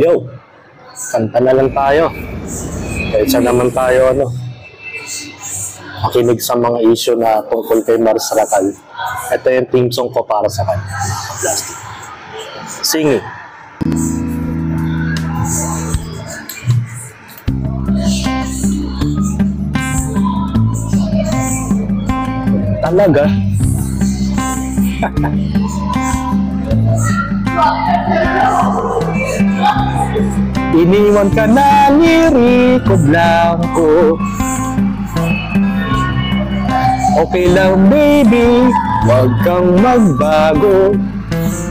Yo, kanta na lang tayo. Kahit saan naman tayo, makinig sa mga issue na tungkol kay Mars Racal. Ito yung team song ko para sa kanya. Plastic. Singing. Talaga? Iniwan ka na ni Rico Blanco. Okay lang baby, wag kang magbago.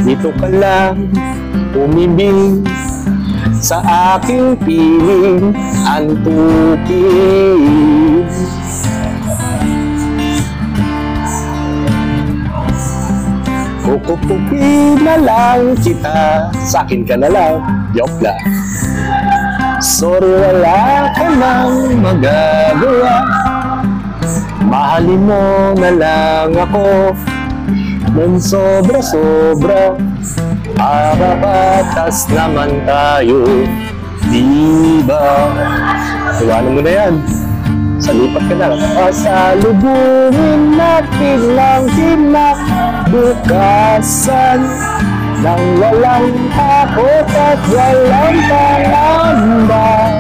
Dito ka lang umibig sa aking piling antukin. Kukupupi na lang kita, sa'kin ka na lang, joke lang. Sorry, wala ka nang magagawa. Mahalin mo na lang ako ng sobra-sobra. Para patas naman tayo, diba? Iwanan mo na yan. Salipat ka na lang. Pasalubungin natin lang kinabukasan nang walang takot at walang pangamba.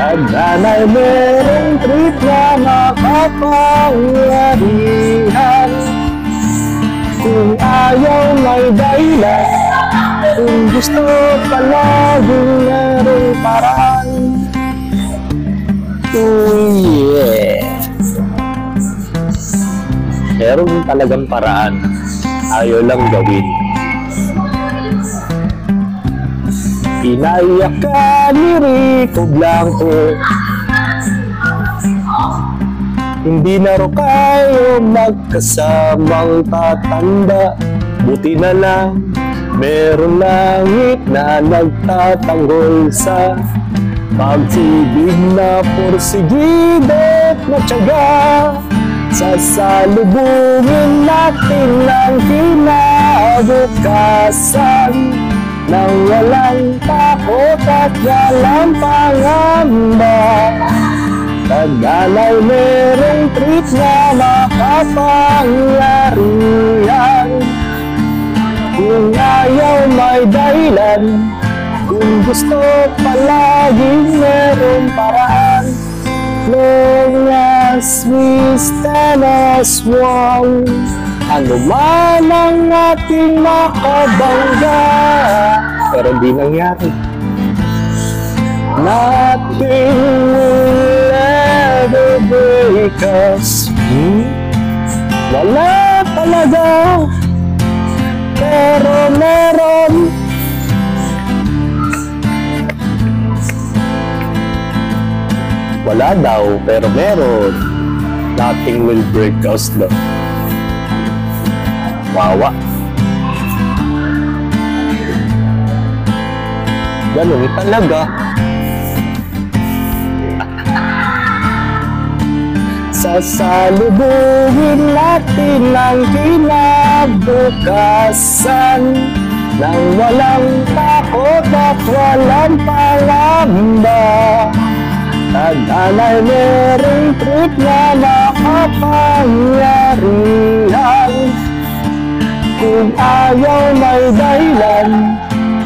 Pagdanay merong trip na makapangyarihan. Kung ayaw may dahilan, kung gusto palaging merong paraan. Oh yeah. Meron talagang paraan, ayaw lang gawin. Pinaiyak ka ni Rico Blanco. Hindi na ro kayo magkasamang tatanda. Buti na lang meron langit na nagtatanggol sa pagsibig na porsigido na tiyaga. Sasalubungin natin ang kinabukasan nang walang takot at walang pangamba. Pagdanay merong trip na makapangyarihan. Kung ayaw may dahilan, kung gusto palaging merong paraan. Long as we stand as one, ano man ang ating makabangga. Pero di nangyari. Nothing will ever break us. Wala talaga, pero meron. Wala daw, pero meron. Nothing will break us daw. Wawa. Ganun talaga. Sasalubungin natin ang kinabukasan nang walang takot at walang pangamba. Tadhanay merong trip na makapangyarihan. Kung ayaw may dahilan,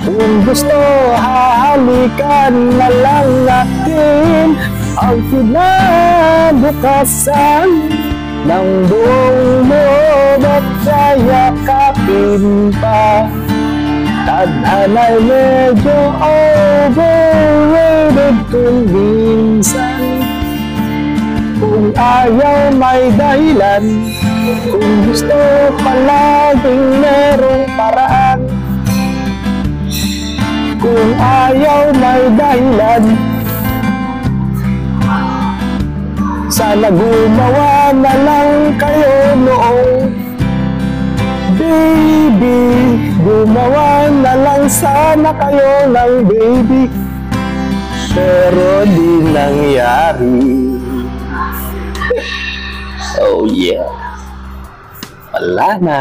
kung gusto hahalikan na lang natin ang kinabukasan ng buong loob at kayakapin pa. Tadhanay medyo overrated kung minsan. Kung ayaw may dahilan, kung gusto palaging merong paraan. Kung ayaw may dahilan, sana gumawa na lang kayo noong. Baby, gumawa na lang sana kayo ng baby. Pero di nangyari. Oh yeah. Wala na.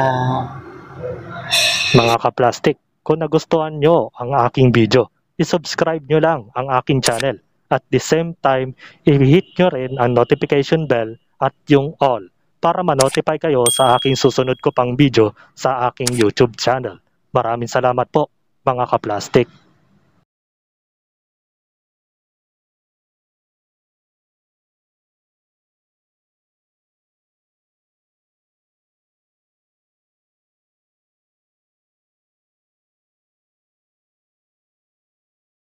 Mga kaplastik, Kung nagustuhan nyo ang aking video, isubscribe nyo lang ang aking channel. At the same time, i-hit nyo rin ang notification bell at yung all para ma-notify kayo sa aking susunod ko pang video sa aking YouTube channel. Maraming salamat po, mga kaplastik.